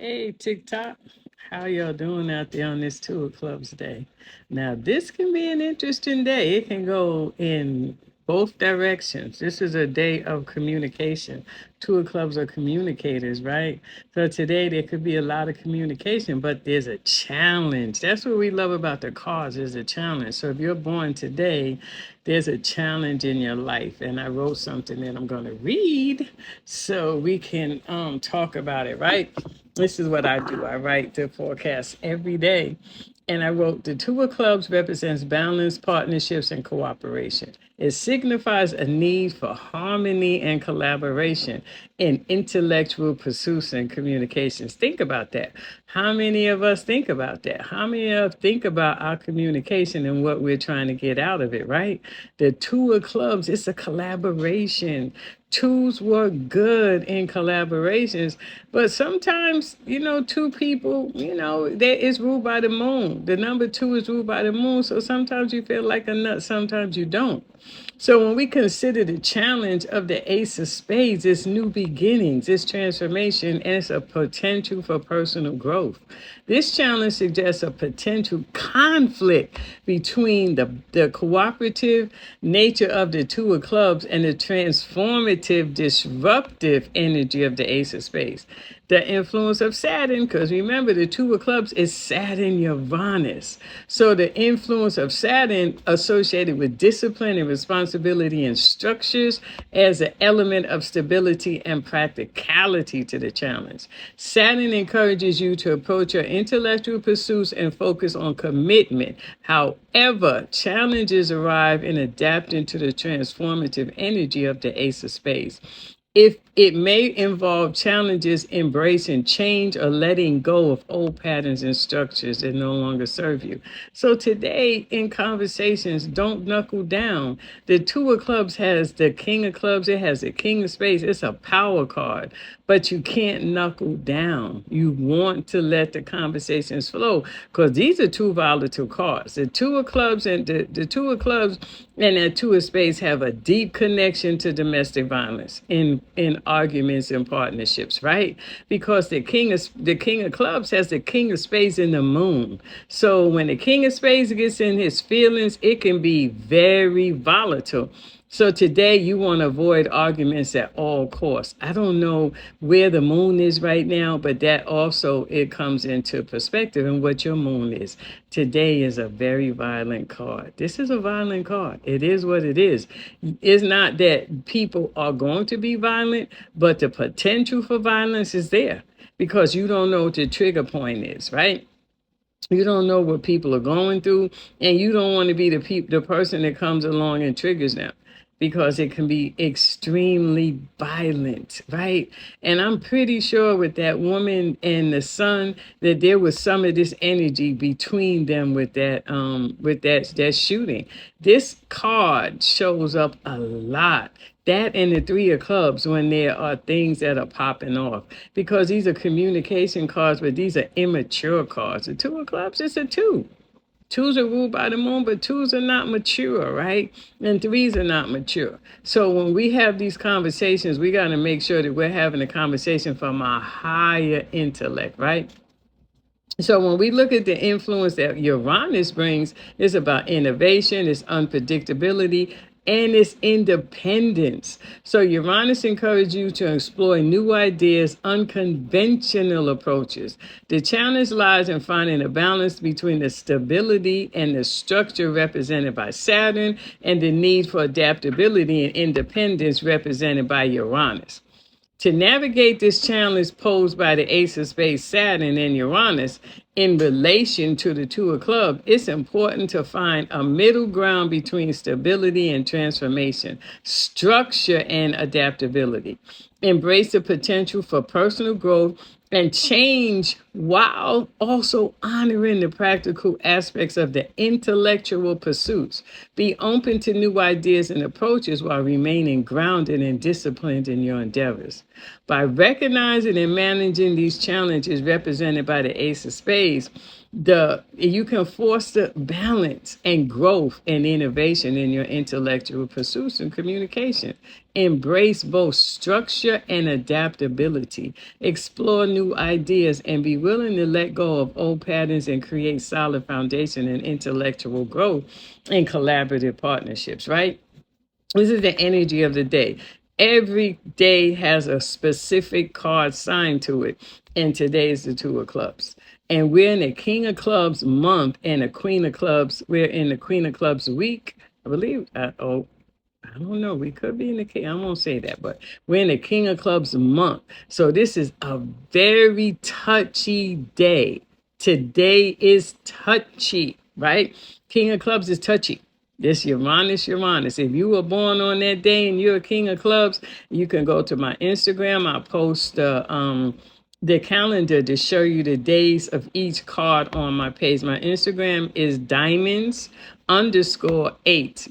Hey, TikTok. How y'all doing out there on this Tour Clubs Day? Now, this can be an interesting day. It can go in both directions. This is a day of communication. Tour clubs are communicators, right? So today there could be a lot of communication, but there's a challenge. That's what we love about the cause is a challenge. So if you're born today, there's a challenge in your life. And I wrote something that I'm going to read so we can talk about it, right? This is what I do. I write the forecast every day. And I wrote the Two of Clubs represents balance, partnerships, and cooperation. It signifies a need for harmony and collaboration in intellectual pursuits and communications. Think about that. How many of us think about that? How many of us think about our communication and what we're trying to get out of it, right? The Two of Clubs, it's a collaboration. Twos work good in collaborations, but sometimes, two people, there is ruled by the moon. The number two is ruled by the moon. So sometimes you feel like a nut, sometimes you don't. So when we consider the challenge of the Ace of Spades, it's new beginnings, it's transformation, and it's a potential for personal growth. This challenge suggests a potential conflict between the cooperative nature of the Two of Clubs and the transformative, disruptive energy of the Ace of Spades. The influence of Saturn, because remember, the Two of Clubs is Saturn Uranus. So the influence of Saturn associated with discipline and responsibility and structures as an element of stability and practicality to the challenge. Saturn encourages you to approach your intellectual pursuits and focus on commitment. However, challenges arrive in adapting to the transformative energy of the Ace of Spades. If it may involve challenges embracing change or letting go of old patterns and structures that no longer serve you. So today in conversations, don't knuckle down. The Two of Clubs has the King of Clubs, it has the King of Spades. It's a power card, but you can't knuckle down. You want to let the conversations flow because these are two volatile cards. The Two of Clubs and the Two of Clubs and that Two of Spades have a deep connection to domestic violence in arguments and partnerships, right? Because the King of Clubs has the King of Spades in the moon. So when the King of Spades gets in his feelings, it can be very volatile. So today you want to avoid arguments at all costs. I don't know where the moon is right now, but that also it comes into perspective and what your moon is. Today is a very violent card. This is a violent card. It is what it is. It's not that people are going to be violent, but the potential for violence is there because you don't know what the trigger point is, right? You don't know what people are going through, and you don't want to be the person that comes along and triggers them because it can be extremely violent, right? And I'm pretty sure with that woman and the son that there was some of this energy between them with that shooting. This card shows up a lot. That and the Three of Clubs when there are things that are popping off. Because these are communication cards, but these are immature cards. The Two of Clubs is a two. Twos are ruled by the moon, but twos are not mature, right? And threes are not mature. So when we have these conversations, we got to make sure that we're having a conversation from our higher intellect, right? So when we look at the influence that Uranus brings, it's about innovation, it's unpredictability, and it's independence. So Uranus encourages you to explore new ideas, unconventional approaches. The challenge lies in finding a balance between the stability and the structure represented by Saturn and the need for adaptability and independence represented by Uranus. To navigate this challenge posed by the Ace of Spades, Saturn, and Uranus in relation to the Two of Clubs, it's important to find a middle ground between stability and transformation, structure and adaptability. Embrace the potential for personal growth and change while also honoring the practical aspects of the intellectual pursuits. Be open to new ideas and approaches while remaining grounded and disciplined in your endeavors. By recognizing and managing these challenges represented by the Ace of Spades, you can foster balance and growth and innovation in your intellectual pursuits and communication. Embrace both structure and adaptability. Explore new new ideas, and be willing to let go of old patterns and create solid foundation and intellectual growth in collaborative partnerships, right? This is the energy of the day. Every day has a specific card signed to it. And today is the Two of Clubs. And we're in the King of Clubs month and the Queen of Clubs. We're in the Queen of Clubs week. I believe. I don't know. We could be in the king. I won't say that, but we're in the King of Clubs month. So this is a very touchy day. Today is touchy, right? King of Clubs is touchy. This Uranus, Uranus. If you were born on that day and you're a King of Clubs, you can go to my Instagram. I'll post the calendar to show you the days of each card on my page. My Instagram is diamonds_8.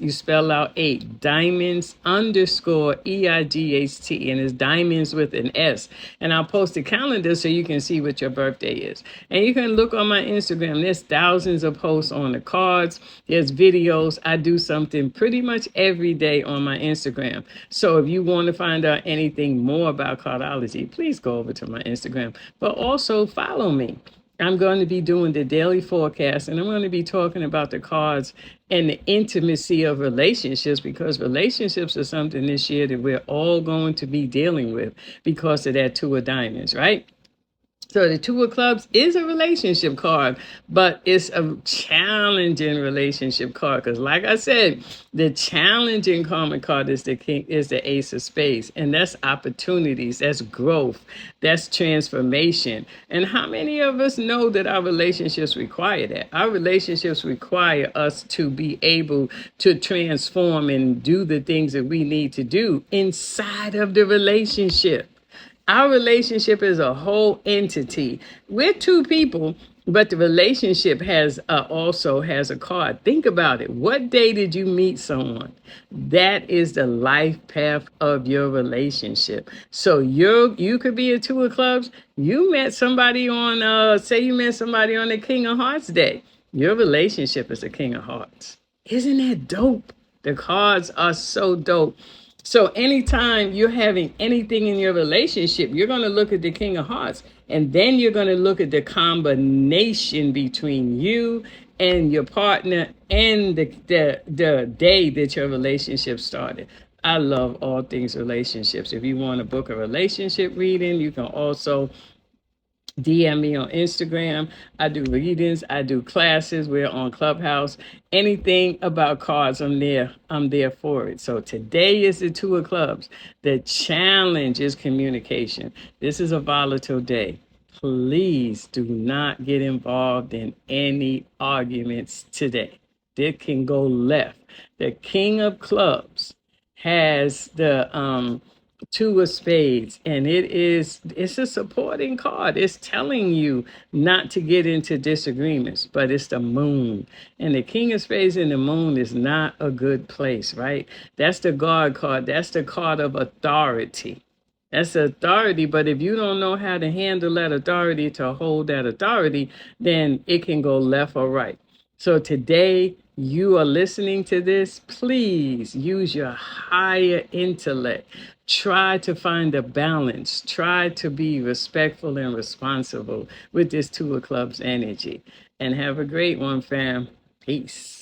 You spell out 8. Diamonds_EIGHT. And it's diamonds with an S. And I'll post the calendar so you can see what your birthday is. And you can look on my Instagram. There's thousands of posts on the cards. There's videos. I do something pretty much every day on my Instagram. So if you want to find out anything more about cardology, please go over to my Instagram. But also follow me. I'm going to be doing the daily forecast, and I'm going to be talking about the cards and the intimacy of relationships, because relationships are something this year that we're all going to be dealing with because of that Two of Diamonds, right? So the Two of Clubs is a relationship card, but it's a challenging relationship card because, like I said, the challenging karmic card is the king, is the Ace of Spades, and that's opportunities, that's growth, that's transformation. And how many of us know that our relationships require that? Our relationships require us to be able to transform and do the things that we need to do inside of the relationship. Our relationship is a whole entity. We're two people, but the relationship has also has a card. Think about it. What day did you meet someone? That is the life path of your relationship. So you could be a Two of Clubs. You met somebody on say you met somebody on the King of Hearts day. Your relationship is a King of Hearts. Isn't that dope? The cards are so dope. So anytime you're having anything in your relationship, you're going to look at the King of Hearts, and then you're going to look at the combination between you and your partner and the day that your relationship started. I love all things relationships. If you want to book a relationship reading, you can also DM me on Instagram. I do readings. I do classes. We're on Clubhouse. Anything about cards, I'm there. I'm there for it. So today is the Two of Clubs. The challenge is communication. This is a volatile day. Please do not get involved in any arguments today. It can go left. The King of Clubs has the Two of Spades, and it's a supporting card. It's telling you not to get into disagreements, but it's the moon, and the King of Spades and the moon is not a good place, right? That's the guard card. That's the card of authority. That's authority, but if you don't know how to handle that authority, to hold that authority, then it can go left or right. So today you are listening to this, please use your higher intellect. Try to find a balance. Try to be respectful and responsible with this Two of Clubs energy. And have a great one, fam. Peace.